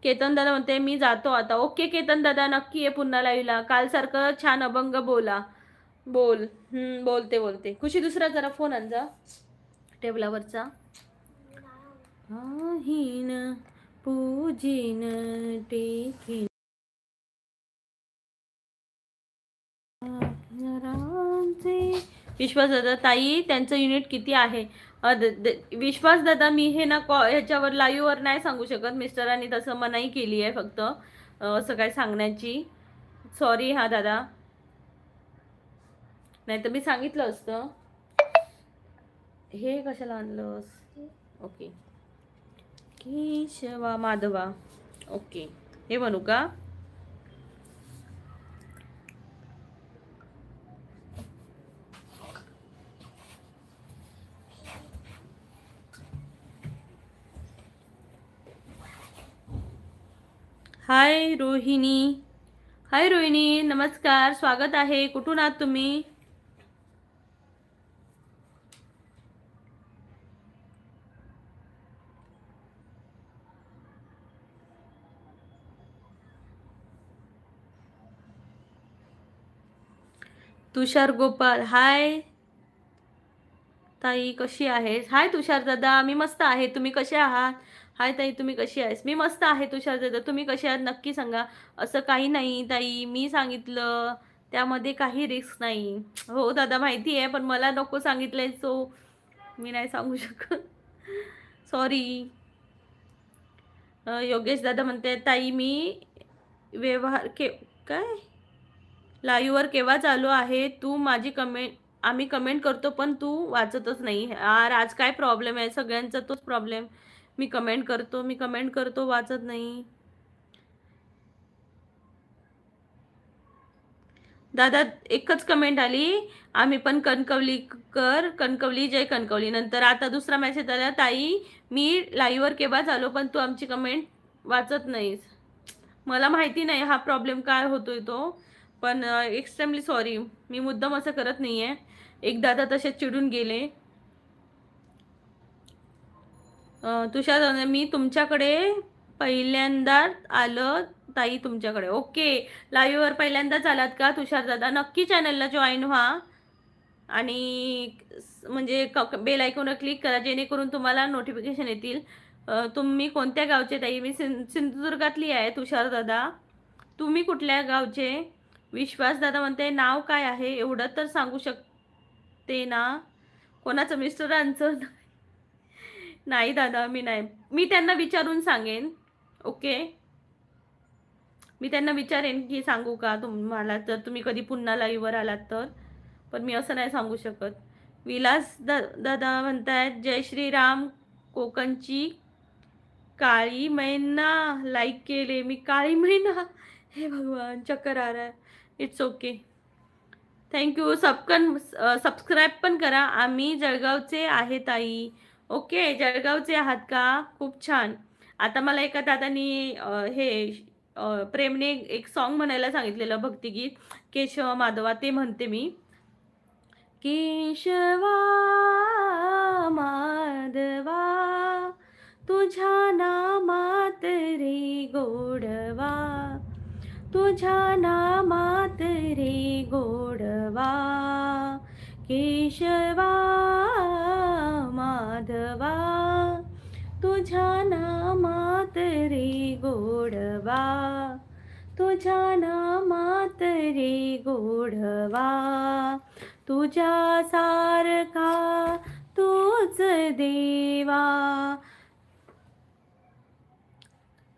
केतन दादा म्हणते मी जातो आता. ओके केतन दादा, नक्की आहे पुन्हा लाईव्हला. काल सारखं छान अभंग बोला. बोल. बोलते बोलते. खुशी दुसरा जरा फोन आण जा टेबलावरचा. आहीन पूजीन टेकीन विश्वास दादा ताई त्यांचं युनिट किती आहे? विश्वास दादा मी हे ना ह्याच्यावर लाईव्हवर नाही सांगू शकत. मिस्टरांनी तसं मनाई केली आहे फक्त असं काय सांगण्याची. सॉरी हा दादा, नाही तर मी सांगितलं असतं. हे कशाला आणलंस? ओके. केशवा माधवा. ओके, हे बनू का? हाय रोहिणी. हाय रोहिणी, नमस्कार, स्वागत आहे. कुठून आहात तुम्ही? तुषार गोपाल. हाय ताई, कशी आहेस? हाय तुषार दादा, मी मस्त आहे. तुम्ही कसे आहात? हाय ताई, तुम्ही कशी आहेस? मी मस्त आहे तुषार दादा, तुम्ही कसे आहात नक्की सांगा. असं काही नाही ताई, मी सांगितलं त्यामध्ये काही रिस्क नाही. हो दादा माहिती आहे, पण मला नको सांगितलंय सो मी नाही सांगू शकत. सॉरी. योगेश दादा म्हणते ताई मी व्यवहार काय लाईव्हवर केव्हा चालू आहे? तू माझी कमेंट आम्ही कमेंट करतो पण तू वाचतच नाही यार. आज काय प्रॉब्लेम आहे? सगळ्यांचा तोच प्रॉब्लेम. मी कमेंट करतो वाचत नाही. दादा एकच कमेंट आली, आम्ही पण कणकवली कर, कणकवली जय कणकवली. नंतर आता दुसरा मेसेज आला, ताई मी लाईव्हवर केव्हा चालू पण तू आमची कमेंट वाचत नाहीस. मला माहिती नाही हा प्रॉब्लेम काय होतोय तो, पण एक्स्ट्रीमली सॉरी. मी मुद्दाम असं करत नाहीये. एक दादा तसेच चिडून गेले. तुषार मी तुमच्याकडे पहिल्यांदा आलं ताई तुमच्याकडे. ओके, लाईव्हवर पहिल्यांदाच आलात का तुषार दादा? नक्की चॅनलला जॉईन व्हा आणि म्हणजे बेल आयकॉनवर क्लिक करा जेणेकरून तुम्हाला नोटिफिकेशन येतील. तुम्ही कोणत्या गावचे ताई? मी सिंधुदुर्गातली आहे तुषार दादा. तुम्ही कुठल्या गावचे? विश्वास दादा म्हणते नाव काय आहे एवढं तर सांगू शकते ना? कोणाचं? मिस्टरांचं? नाही दादा मी नाही. मी त्यांना विचारून सांगेन. ओके, मी त्यांना विचारेन की सांगू का तुम्हाला, जर तुम्ही कधी पुन्हा लाईव्हवर आलात तर. पण मी असं नाही सांगू शकत. विलास दादा म्हणतायत जय श्रीराम. कोकणची काळी मैना लाईक केले मी. काळी मैना, हे भगवान चक्कर आ रहा है. It's okay, thank you. सबस्क्राईब पण करा. आम्ही जळगावचे आहे ताई. ओके, जळगावचे आहात का? खूप छान. आता मला एका दादानी हे प्रेमने एक सॉन्ग म्हणायला सांगितलेलं भक्तिगीत, केशव माधवा, ते म्हणते मी. केशवा माधवा तुझ्या नामात रे गोडवा, तुझ्या नामात रे गोडवा. केशवा माधवा तुझ्या नामात रे गोडवा, तुझ्या नामात रे गोडवा. तुझ्या सारखा तूच देवा,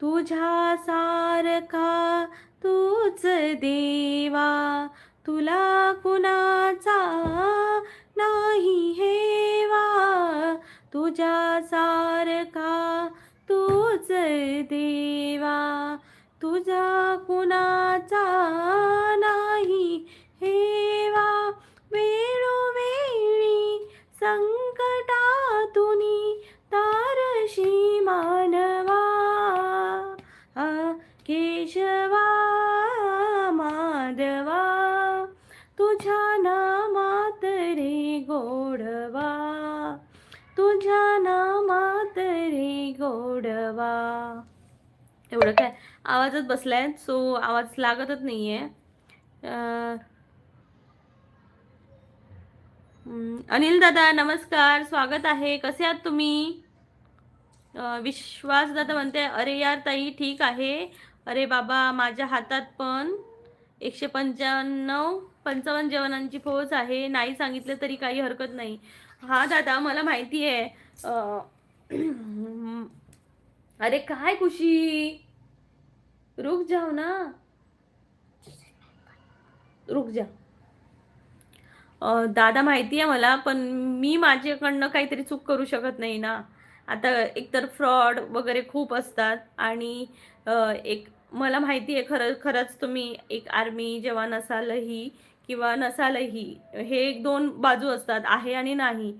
तुझ्या सारखा तूच देवा. तुला कुणाचा नाही हेवा, तुझ्या सारखा तूच देवा. तुझा कुणाचा नाही हेवा. वेळोवेळी संकटातुनी तारशी मानवा. केशवा माधवा तुझ्या नामात रे गोडवा, तुझ्या नामात रे गोडवा. एवढं काय आवाजच बसलाय सो आवाज लागतच नाहीये. अनिल दादा नमस्कार, स्वागत आहे. कसे आहात तुम्ही? विश्वास दादा म्हणते, अरे यार ताई ठीक आहे. अरे बाबा, माझ्या हातात पण 155 जवानांची फौज आहे. नाही सांगितलं तरी काही हरकत नाही. हा दादा, मला माहिती आहे. अरे काय खुशी, रुक जाओ ना, रुक जा. दादा माहिती आहे मला, पण मी माझ्याकडनं काहीतरी चूक करू शकत नाही ना. आता एकतर फ्रॉड वगैरे खूप असतात आणि एक मला माहिती आहे, खरंच तुम्ही एक आर्मी जवान असालही किंवा नसालही, हे एक दोन बाजू असतात, आहे आणि नाही.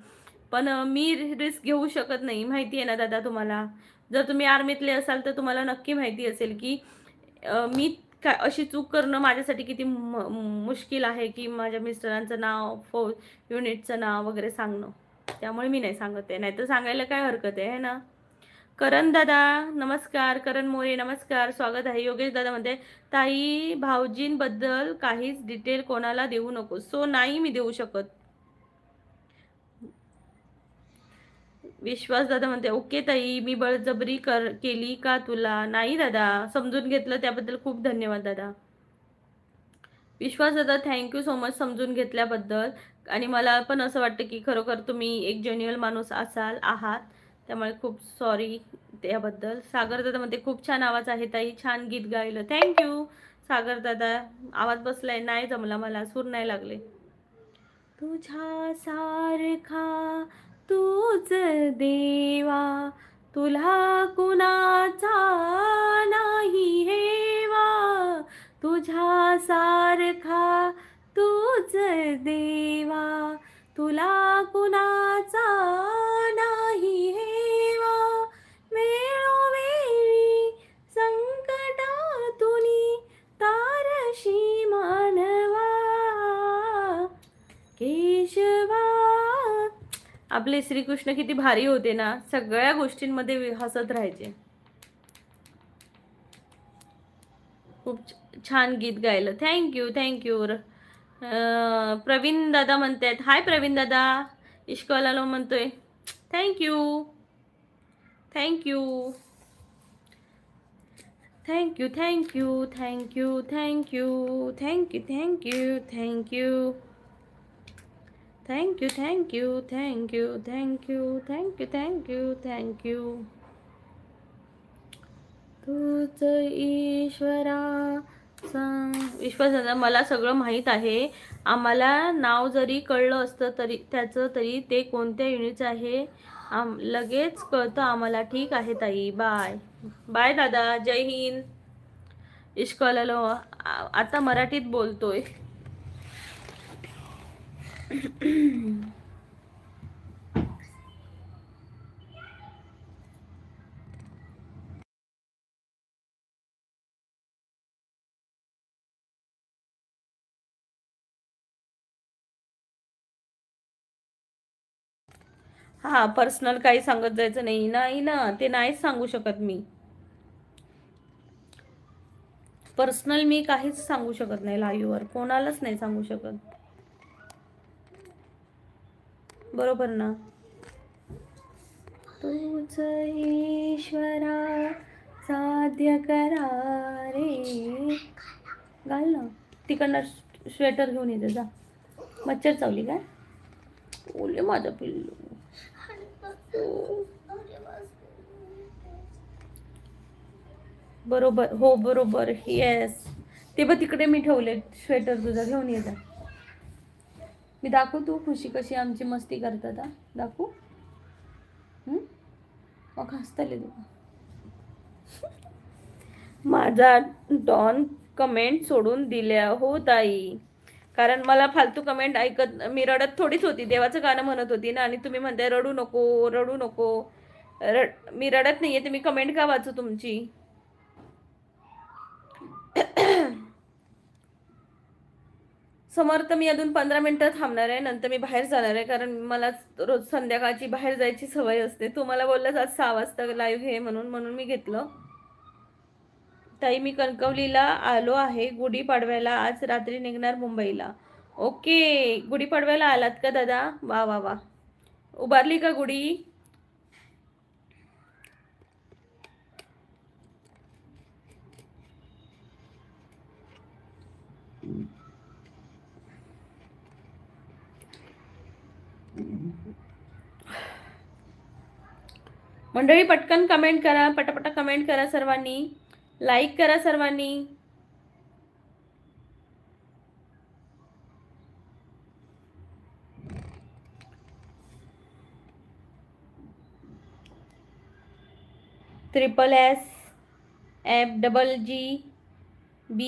पण मी रिस्क घेऊ शकत नाही, माहिती आहे ना दादा तुम्हाला. जर तुम्ही आर्मीतले असाल तर तुम्हाला नक्की माहिती असेल की मी काय अशी चूक करणं माझ्यासाठी किती मुश्किल आहे, की माझ्या मिस्टरांचं नाव, फौज युनिटचं नाव वगैरे सांगणं. त्यामुळे मी नाही सांगत आहे, नाहीतर सांगायला काय हरकत आहे ना. करण दादा नमस्कार, करण मोरे नमस्कार, स्वागत आहे. योगेश दादा म्हणते, ताई भाऊजींबद्दल काहीच डिटेल कोणाला देऊ नको. सो नाही मी देऊ शकत. विश्वास दादा म्हणते, ओके ताई, मी बळजबरी केली का तुला? नाही दादा, समजून घेतलं त्याबद्दल खूप धन्यवाद दादा. विश्वास दादा थँक्यू सो मच समजून घेतल्याबद्दल. आणि मला पण असं वाटतं की खरोखर तुम्ही एक जेन्युअल माणूस आहात, त्यामुळे खूप सॉरी त्याबद्दल. सागर दादा म्हणते, खूप छान आवाज आहे ताई, छान गीत गायलं. थँक्यू सागर दादा. आवाज बसलाय, नाही जमला मला, सूर नाही लागले. तुझ्या सारखा तूच देवा, तुला कुणाचा नाही हेवा. तुझ्या सारखा तूच देवा, तुला कुणाचा नाही हेवा. वेळोवेळी संकटातुनी तारशी मानवा केशवा. आपले श्रीकृष्ण किती भारी होते ना, सगळ्या गोष्टींमध्ये हसत राहायचे. खूप छान गीत गायलं. थँक्यू. प्रवीण दादा म्हणतात, हाय प्रवीण दादा, इश्कवाला म्हणतोय. थँक्यू. तूच ईश्वरा. विश्वास दादा, मला सगळं माहीत आहे. आम्हाला नाव जरी कळलं असतं तरी ते कोणत्या युनिटचं आहे लगेच कळतं आम्हाला. ठीक आहे ताई, बाय दादा, जय हिंद. इश्कवाला आता मराठीत बोलतोय. हा, पर्सनल काही सांगत जायचं नाही ना, ते नाहीच सांगू शकत मी. पर्सनल मी काहीच सांगू शकत नाही लाईव्हवर, कोणालाच नाही सांगू शकत. बरोबर ना. तूच ईश्वरा साध्य करा रे. घाल ना तिकडनं, स्वेटर घेऊन येते जा. मच्छर चावली काय? ओले माझं पिल्लू. बरोबर, हो बरोबर, येस. ते बघ तिकडे मी ठेवले स्वेटर, तुझा घेऊन ये जा. मी दाखवू तू खुशी कशी आमची मस्ती करतात. दाखवू? मग हसतले तुला. माझा डॉन कमेंट सोडून दिल्या हो ताई, कारण मला फालतू कमेंट ऐकत मी रडत थोडीच होती, देवाचं गाणं म्हणत होती ना. आणि तुम्ही म्हणताय रडू नको. मी रडत नाहीये, तुम्ही कमेंट का वाचू तुमची. समर्थ, मी अजून 15 मिनिटं थांबणार आहे, नंतर मी बाहेर जाणार आहे, कारण मला रोज संध्याकाळची बाहेर जायची सवय असते. तुम्हाला बोललंच आज 6 वाजता लाईव्ह घे म्हणून मी घेतलं. ताई, मी कणकवलीला आलो आहे गुढीपाडव्याला, आज रात्री निघणार मुंबईला. ओके, गुढीपाडव्याला आलात का दादा? वा वा वा. उभारली का गुढी? मंडळी पटकन कमेंट करा, पटापटा कमेंट करा सर्वांनी, लाईक करा सर्वांनी. SSFGGB,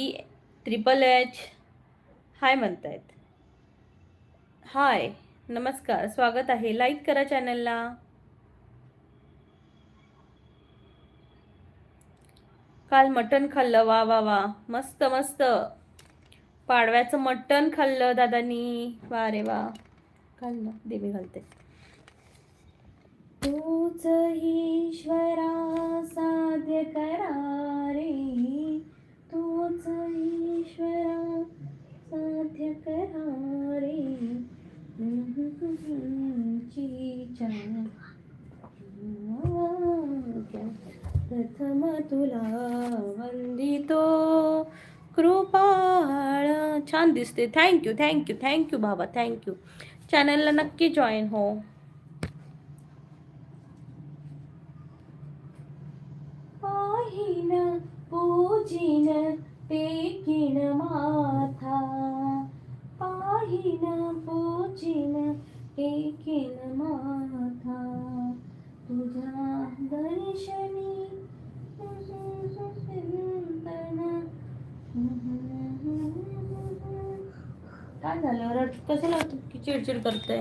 हाय म्हणतायत. हाय, नमस्कार, स्वागत आहे. लाईक करा चॅनलला. काल मटण खाल्लं. वा वा वा, मस्त मस्त. पाडव्याचं मटण खाल्लं दादानी. वा रे वा. खाल्लं, देवी घालते. तूच ईश्वरा साध्य करा रे, तूच ईश्वरा साध्य करा रे. प्रथम तुला वंदितो कृपाळ. छान दिसते. थँक्यू थँक्यू थँक्यू बाबा, थँक्यू. चॅनलला नक्की जॉईन हो. पाहिन पूजिन टेकिन माथा, पाहिन पूजिन टेकिन माथा, तुझ्या दर्शनी काय झालं? रड कशाला चिडचिड करते?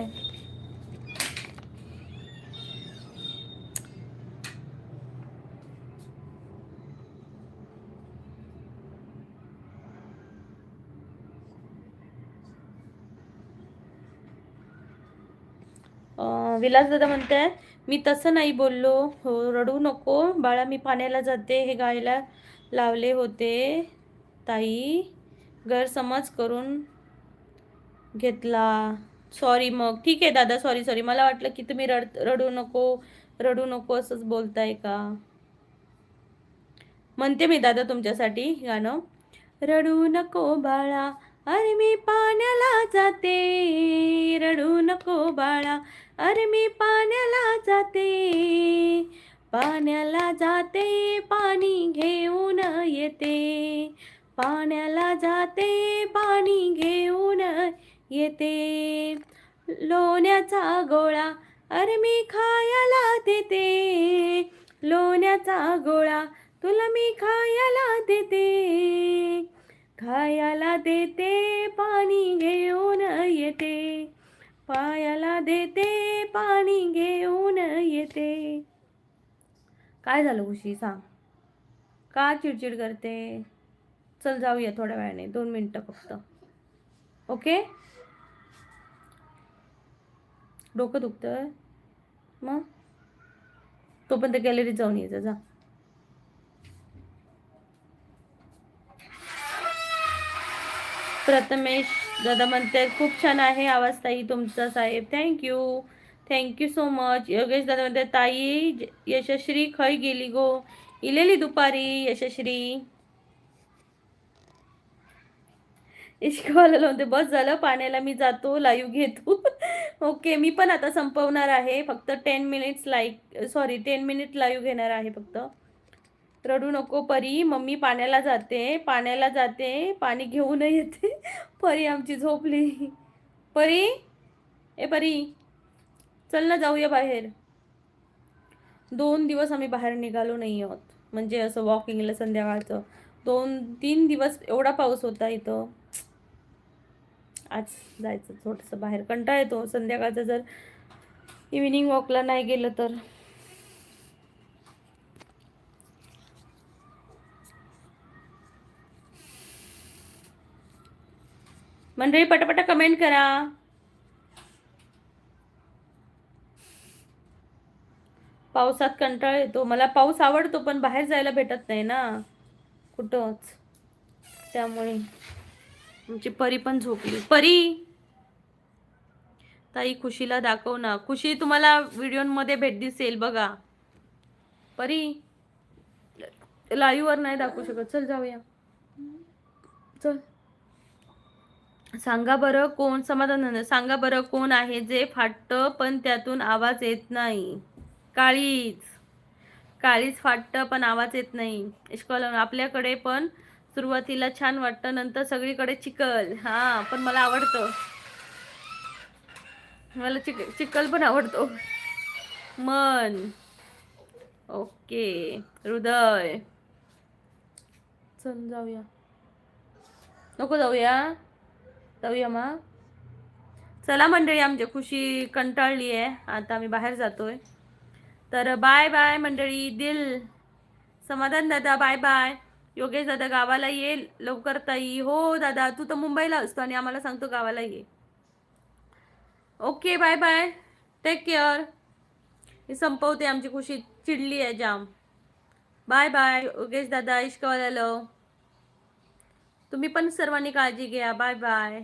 विलास दादा म्हणताय मी तसं नाही बोललो. हो, रडू नको बाळा, मी पाण्याला जाते. हे गायला लावले होते ताई, गैरसमज करून घेतला. सॉरी. मग ठीक आहे दादा, सॉरी सॉरी. मला वाटलं की तुम्ही रडू नको असंच बोलताय का. म्हणते मी दादा तुमच्यासाठी गाणं. रडू नको बाळा, अरे मी पाण्याला जाते. रडू नको बाळा, अरे मी पाण्याला जाते. पाण्याला जाते, पाणी घेऊन येते. पाण्याला जाते, पाणी घेऊन येते. लोण्याचा गोळा अरे मी खायला देते. लोण्याचा गोळा तुला मी खायला देते. खायला देते, पाणी घेऊन येते. पायाला देते, पाणी घेऊन येते. काय झालं खुशी, सांग. का चिडचिड करते? चल जाऊया थोड्या वेळाने, 2 मिनिटं फक्त. ओके. डोकं दुखतं मग तोपर्यंत गॅलरीत जाऊन यायचं. जा. प्रथमेश दादा म्हणतात खूप छान आहे आवाज ताई तुमचा साहेब. Thank you so much. योगेश दादा म्हणतात ताई यशश्री खय गेली गो. इलेली दुपारी यशश्री. इश्कवाला म्हणते बस झालं, पाण्याला मी जातो, लाईव्ह घेतो. ओके, मी पण आता संपवणार आहे. फक्त 10 मिनिट लाईव्ह घेणार आहे फक्त. रडू नको परी, मम्मी पाण्याला जाते, पाणी घेऊन येते. परी आमची झोपली. परी, ए परी, चल ना जाऊया बाहेर. 2 दिवस आम्ही बाहेर निघालो नाही आहोत, म्हणजे असं वॉकिंगला संध्याकाळचं. 2-3 दिवस एवढा पाऊस होता इथं. आज जायचं थोडंसं बाहेर, कंटाळा येतो संध्याकाळचं जर इव्हिनिंग वॉकला नाही गेलं तर. मंडळी पटापटा कमेंट करा. पावसात कंटाळा येतो. मला पाऊस आवडतो पण बाहेर जायला भेटत नाही ना कुठंच, त्यामुळे. आमची परी पण झोपली. परी ताई खुशीला दाखव ना. खुशी तुम्हाला व्हिडिओमध्ये भेट दिसेल बघा. परी लाईव्ह वर नाही दाखवू शकत. चल जाऊया. चल. सांगा बरं कोण समाधान सांगा बरं कोण आहे जे फाटतं पण त्यातून आवाज येत नाही. काळीच. काळीच फाटतं पण आवाज येत नाही. इश्कॉल आपल्याकडे पण सुरुवातीला छान वाटतं नंतर सगळीकडे चिखल. हा पण मला आवडतं. मला चिखल पण आवडतो. मन. ओके. हृदय. चल जाऊया. नको जाऊया. जाऊया मग. चला मंडळी आमची खुशी कंटाळली आहे. आता आम्ही बाहेर जातोय. तर बाय बाय मंडळी. दिल समाधान दादा बाय बाय. योगेश दादा गावाला येईल लवकर ताई. हो दादा तू तर मुंबईला असतो आणि आम्हाला सांगतो गावाला ये. Okay bye bye. Take care. हे संपवते आमची खुशी चिडली आहे जाम. बाय बाय योगेश दादा इश्कवाल्याला. तुम्ही पण सर्वांनी काळजी घ्या. Bye bye.